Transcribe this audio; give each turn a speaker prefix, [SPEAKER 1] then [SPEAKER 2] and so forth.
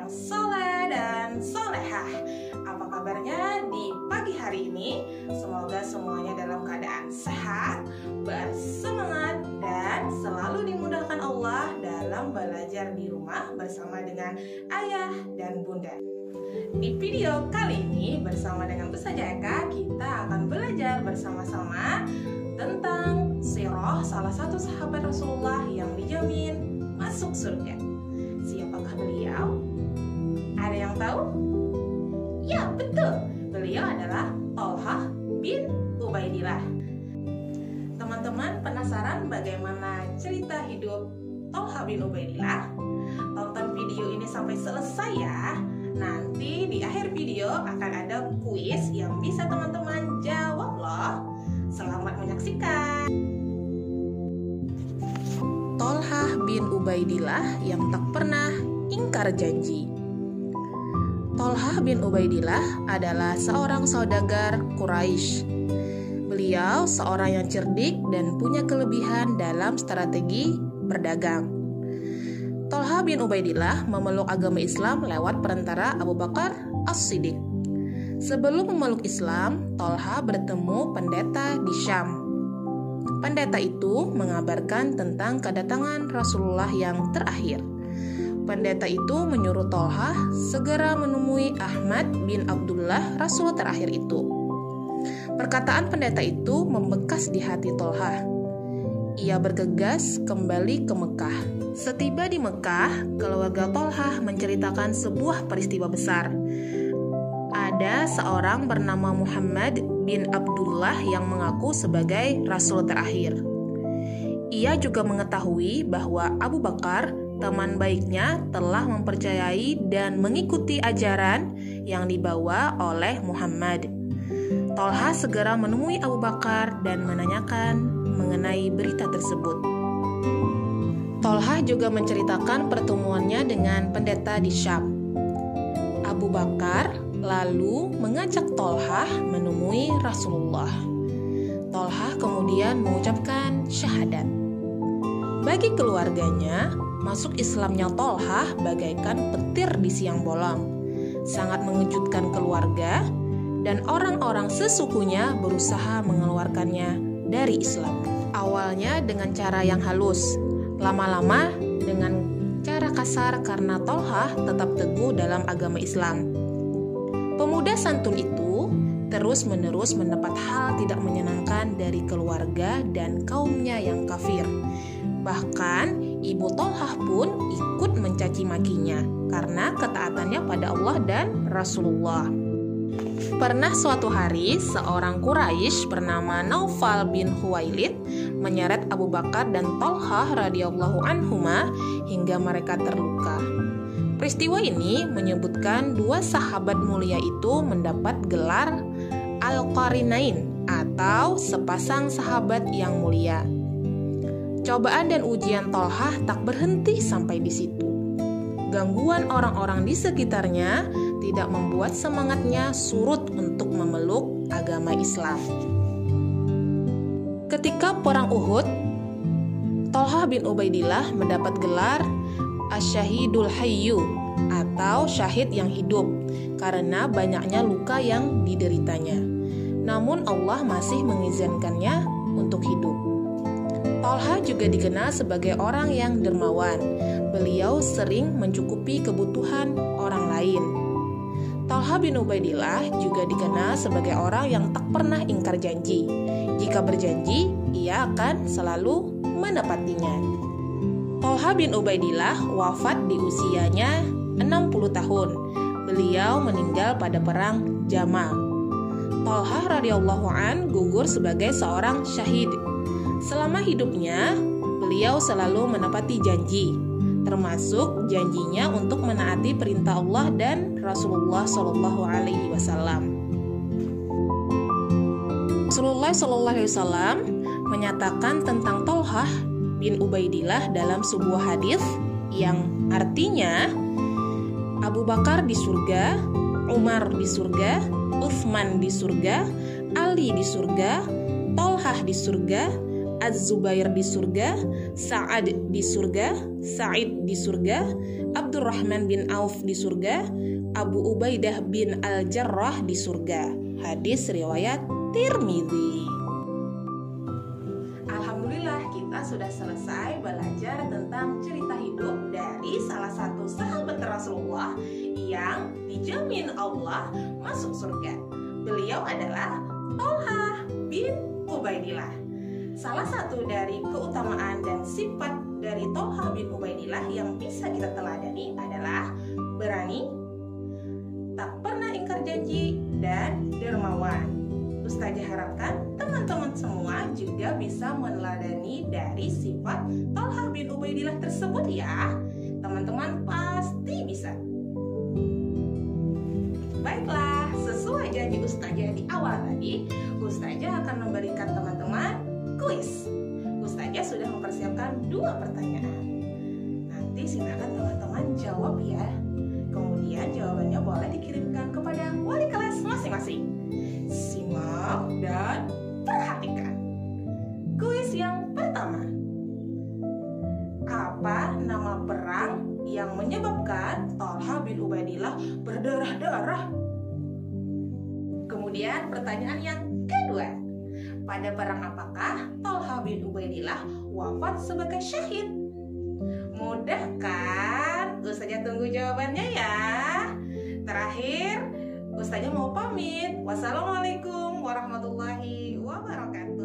[SPEAKER 1] yang soleh dan solehah. Apa kabarnya di pagi hari ini? Semoga semuanya dalam keadaan sehat, bersemangat, dan selalu dimudahkan Allah dalam belajar di rumah bersama dengan ayah dan bunda. Di video kali ini bersama dengan Ustazah Eka, kita akan belajar bersama-sama tentang sirah salah satu sahabat Rasulullah yang dijamin masuk surga. Siapakah beliau? Ada yang tahu? Ya, betul. Beliau adalah Thalhah bin Ubaidillah. Teman-teman penasaran bagaimana cerita hidup Thalhah bin Ubaidillah? Tonton video ini sampai selesai ya. Nanti di akhir video akan ada kuis yang bisa teman-teman jawab loh. Selamat menyaksikan. Thalhah bin Ubaidillah yang tak pernah ingkar janji. Thalhah bin Ubaidillah adalah seorang saudagar Quraisy. Beliau seorang yang cerdik dan punya kelebihan dalam strategi berdagang. Thalhah bin Ubaidillah memeluk agama Islam lewat perantara Abu Bakar As-Siddiq. Sebelum memeluk Islam, Thalhah bertemu pendeta di Syam. Pendeta itu mengabarkan tentang kedatangan Rasulullah yang terakhir. Pendeta itu menyuruh Thalhah segera menemui Ahmad bin Abdullah, Rasul terakhir itu. Perkataan pendeta itu membekas di hati Thalhah. Ia bergegas kembali ke Mekah. Setiba di Mekah, keluarga Thalhah menceritakan sebuah peristiwa besar. Ada seorang bernama Muhammad bin Abdullah yang mengaku sebagai Rasul terakhir. Ia juga mengetahui bahwa Abu Bakar, teman baiknya, telah mempercayai dan mengikuti ajaran yang dibawa oleh Muhammad. Thalhah segera menemui Abu Bakar dan menanyakan mengenai berita tersebut. Thalhah juga menceritakan pertemuannya dengan pendeta di Syam. Abu Bakar lalu mengajak Thalhah menemui Rasulullah. Thalhah kemudian mengucapkan syahadat. Bagi keluarganya, masuk Islamnya Thalhah bagaikan petir di siang bolong. Sangat mengejutkan keluarga dan orang-orang sesukunya berusaha mengeluarkannya dari Islam. Awalnya dengan cara yang halus, lama-lama dengan cara kasar karena Thalhah tetap teguh dalam agama Islam. Pemuda santun itu terus-menerus mendapat hal tidak menyenangkan dari keluarga dan kaumnya yang kafir. Bahkan ibu Thalhah pun ikut mencaci makinya karena ketaatannya pada Allah dan Rasulullah. Pernah suatu hari seorang Quraisy bernama Naufal bin Khuwailid menyeret Abu Bakar dan Thalhah radhiyallahu anhuma hingga mereka terluka. Peristiwa ini menyebutkan dua sahabat mulia itu mendapat gelar Al-Qarinain atau sepasang sahabat yang mulia. Cobaan dan ujian Thalhah tak berhenti sampai di situ. Gangguan orang-orang di sekitarnya tidak membuat semangatnya surut untuk memeluk agama Islam. Ketika perang Uhud, Thalhah bin Ubaidillah mendapat gelar Asyahidul Hayyu atau syahid yang hidup karena banyaknya luka yang dideritanya. Namun Allah masih mengizinkannya untuk hidup. Thalhah juga dikenal sebagai orang yang dermawan. Beliau sering mencukupi kebutuhan orang lain. Thalhah bin Ubaidillah juga dikenal sebagai orang yang tak pernah ingkar janji. Jika berjanji, ia akan selalu menepatinya. Thalhah bin Ubaidillah wafat di usianya 60 tahun. Beliau meninggal pada perang Jamal. Thalhah radhiyallahu an gugur sebagai seorang syahid. Selama hidupnya, beliau selalu menepati janji, termasuk janjinya untuk menaati perintah Allah dan Rasulullah Shallallahu Alaihi Wasallam. Rasulullah Shallallahu Alaihi Wasallam menyatakan tentang Thalhah bin Ubaidillah dalam sebuah hadis yang artinya Abu Bakar di surga, Umar di surga, Utsman di surga, Ali di surga, Thalhah di surga, Az-Zubair di surga, Sa'ad di surga, Sa'id di surga, Abdurrahman bin Auf di surga, Abu Ubaidah bin Al-Jarrah di surga. Hadis riwayat Tirmidzi. Alhamdulillah, kita sudah selesai belajar tentang cerita hidup dari salah satu sahabat Rasulullah yang dijamin Allah masuk surga. Beliau adalah Thalhah bin Ubaidillah. Salah satu dari keutamaan dan sifat dari Thalhah bin Ubaidillah yang bisa kita teladani adalah berani, tak pernah ingkar janji, dan dermawan. Ustazah harapkan teman-teman semua juga bisa meneladani dari sifat Thalhah bin Ubaidillah tersebut ya. Teman-teman pasti bisa. Baiklah, sesuai janji Ustazah di awal tadi, Ustazah akan memberikan teman-teman kuis. Ustazah sudah mempersiapkan 2 pertanyaan. Nanti silakan teman-teman jawab ya. Kemudian jawabannya boleh dikirimkan kepada wali kelas masing-masing. Simak dan perhatikan. Kuis yang pertama. Apa nama perang yang menyebabkan Thalhah bin Ubaidillah berdarah-darah? Kemudian pertanyaan yang kedua. Pada perang apakah Thalhah bin Ubaidillah wafat sebagai syahid? Mudah kan? Ustazah tunggu jawabannya ya. Terakhir, Ustazah mau pamit. Wassalamualaikum warahmatullahi wabarakatuh.